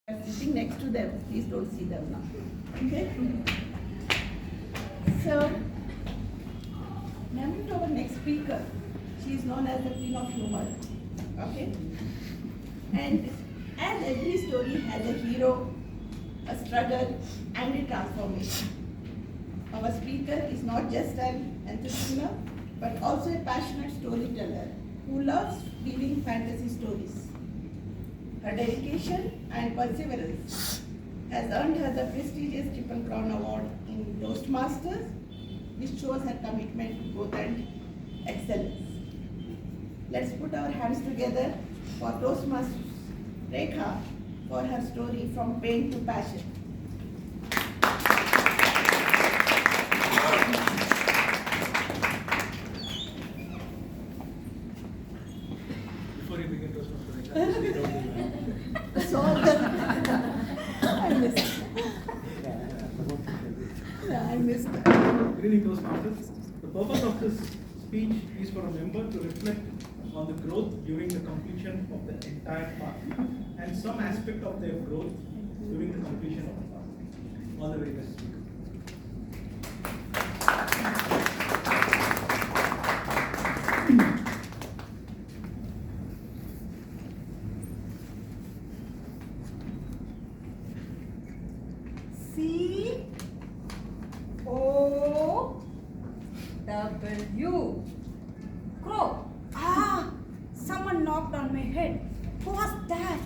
Sitting next to them, please don't see them now. Okay? So, coming to our next speaker, she is known as the Queen of Humor. Okay? And as every story has a hero, a struggle, and a transformation. Our speaker is not just an entrepreneur, but also a passionate storyteller who loves reading fantasy stories. Her dedication and perseverance has earned her the prestigious Triple Crown Award in Toastmasters, which shows her commitment to growth and excellence. Let's put our hands together for Toastmasters Rekha for her story From Pain to Passion. Before you begin Toastmasters, Rekha, So, I missed it. Yeah, I missed it. Good evening, Toastmasters. The purpose of this speech is for a member to reflect on the growth during the completion of the entire path and some aspect of their growth during the completion of the path. All the very best. C-O-W. Crow. Someone knocked on my head. Who was that?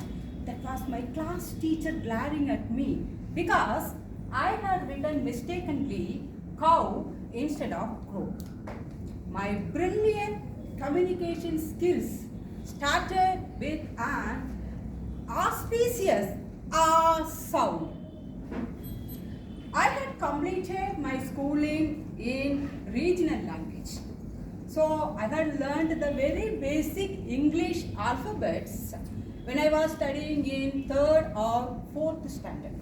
That was my class teacher glaring at me because I had written mistakenly cow instead of crow. My brilliant communication skills started with an auspicious ah sound. I had completed my schooling in regional language. So I had learned the very basic English alphabets when I was studying in 3rd or 4th standard.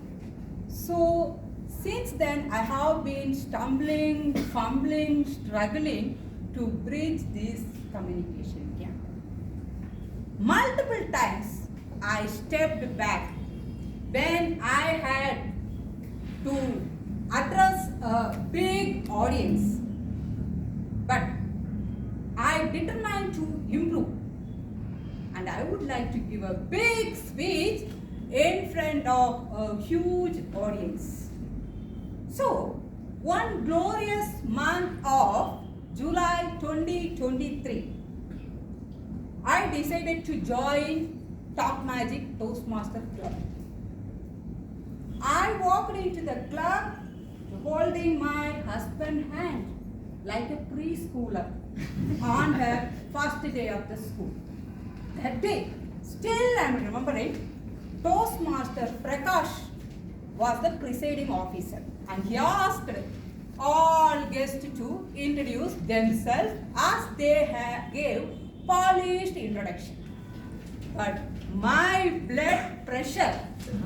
So since then I have been stumbling, fumbling, struggling to bridge this communication gap. Multiple times I stepped back when I had to address a big audience, but I determined to improve, and I would like to give a big speech in front of a huge audience. So, one glorious month of July 2023, I decided to join Top Magic Toastmaster Club. I walked into the club holding my husband's hand like a preschooler on her first day of the school. That day, still I am remembering, Toastmaster Prakash was the presiding officer and he asked all guests to introduce themselves as they gave polished introduction. But my blood pressure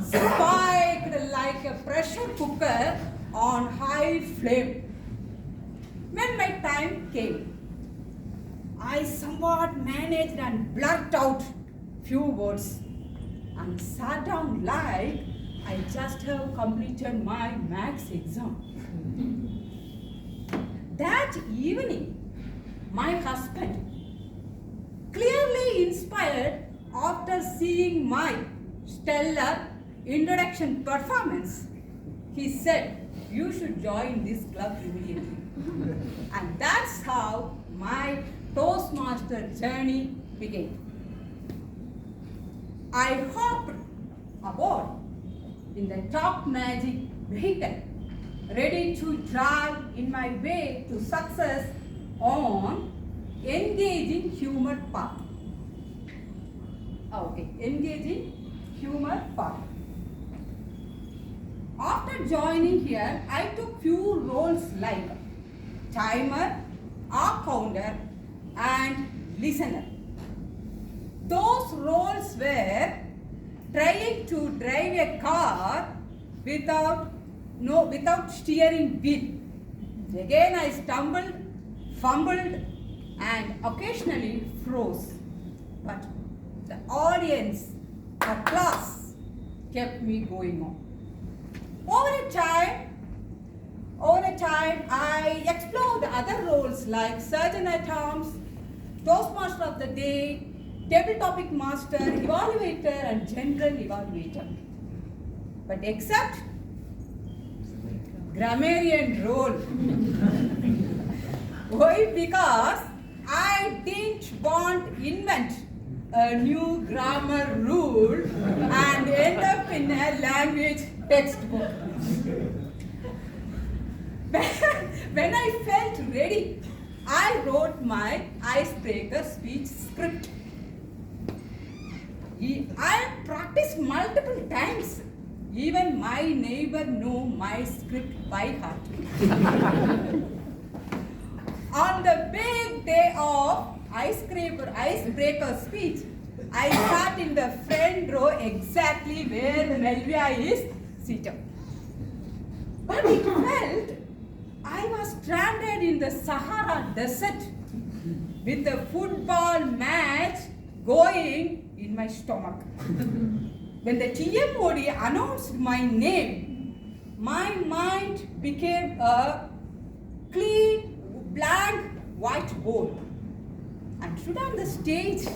spiked like a pressure cooker on high flame. When my time came, I somewhat managed and blurted out few words and sat down like I just have completed my maths exam. That evening, my husband, clearly inspired after seeing my stellar introduction performance, he said, "You should join this club immediately." And that's how my Toastmaster journey began. I hopped aboard in the Top Magic vehicle, ready to drive in my way to success on engaging humor path. Engaging humor path. After joining here, I took few roles like timer, counter, and listener. Those roles were trying to drive a car without steering wheel. Again I stumbled, fumbled, and occasionally froze. But the audience, the class, kept me going on. Over a time, I explored other roles like Surgeon at Arms, Toastmaster of the Day, Table Topic Master, Evaluator, and General Evaluator. But except grammarian role. Why? Because I didn't want to invent a new grammar rule and end up in a language textbook. When I felt ready, I wrote my icebreaker speech script. I practiced multiple times. Even my neighbor knew my script by heart. On the big day of icebreaker speech, I sat in the front row exactly where Melvia is seated. But it felt I was stranded in the Sahara Desert with a football match going in my stomach. When the TMOD announced my name, my mind became a clean, blank whiteboard and stood on the stage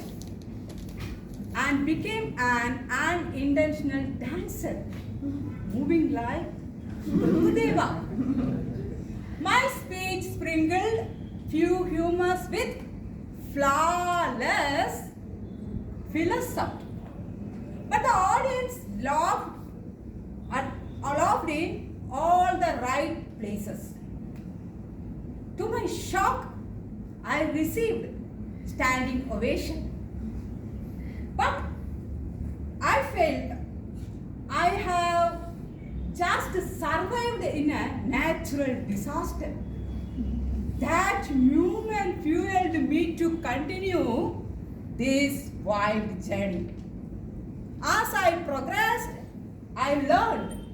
and became an unintentional dancer, moving like Gurudeva. My speech sprinkled few humors with flawless philosophy. But the audience laughed in all the right places. To my shock, I received standing ovation. But I felt I have just survived in a natural disaster. That moment fueled me to continue this wild journey. As I progressed, I learned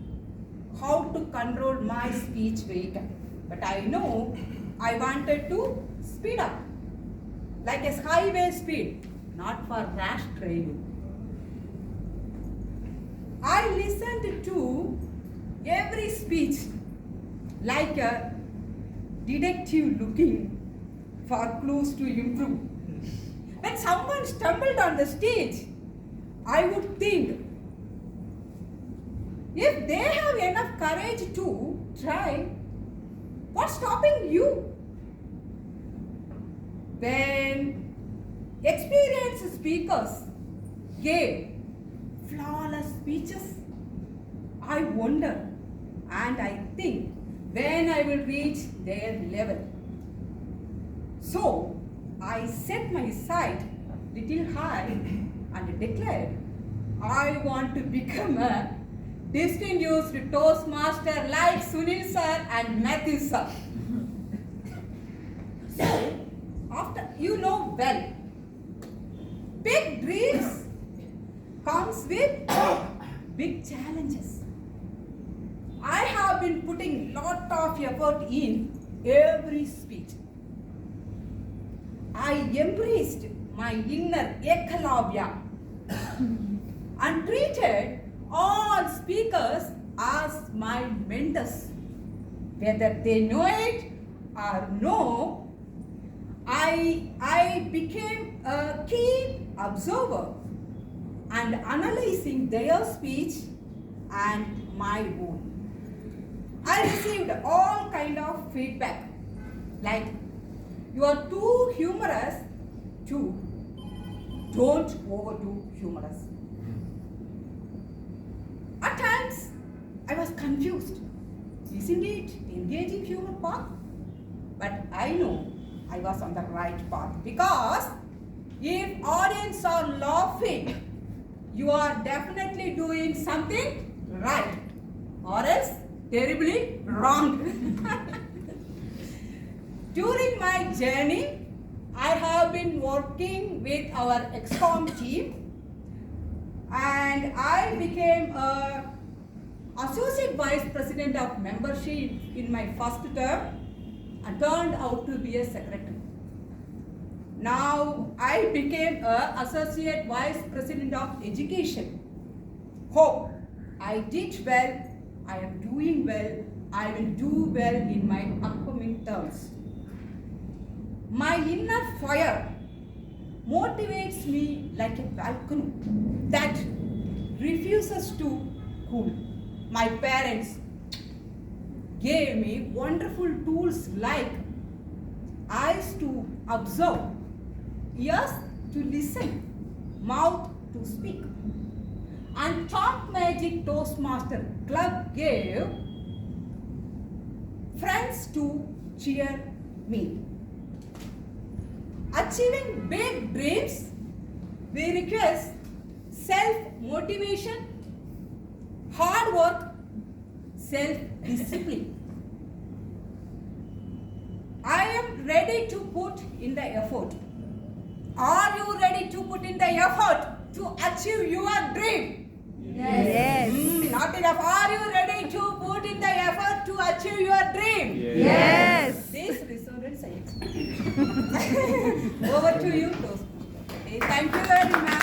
how to control my speech weight. But I know I wanted to speed up, like a highway speed, not for rash driving. I listened to every speech like a detective looking for clues to improve. When someone stumbled on the stage, I would think, if they have enough courage to try, what's stopping you? When experienced speakers gave flawless speeches, I wonder and I think when I will reach their level. So I set my sight little high and declared, I want to become a distinguished Toastmaster like Sunil sir and Matthew sir. So, after you know well, big dreams comes with big challenges. I have been putting lot of effort in every speech. I embraced my inner Eklavya and treated all speakers as my mentors. Whether they know it or no, I became a keen observer and analyzing their speech and my own. I received all kind of feedback like, you are too humorous, too. Don't overdo humorous. At times, I was confused. Isn't it engaging humor path? But I know I was on the right path because if audience are laughing, you are definitely doing something right or else terribly wrong. During my journey, I have been working with our ExCom team and I became a Associate Vice President of Membership in my first term and turned out to be a secretary. Now I became a Associate Vice President of Education. Hope I did well, I am doing well, I will do well in my upcoming terms. My inner fire motivates me like a volcano that refuses to cool. My parents gave me wonderful tools like eyes to observe, ears to listen, mouth to speak. And Top Magic Toastmaster Club gave friends to cheer me. Achieving big dreams, we request self-motivation, hard work, self-discipline. I am ready to put in the effort. Are you ready to put in the effort to achieve your dream? Yes. Not enough. Are you ready to put in the effort to achieve your dream? Yes. This resonates, I expect. Over to you, Toastmaster. Okay, thank you very much.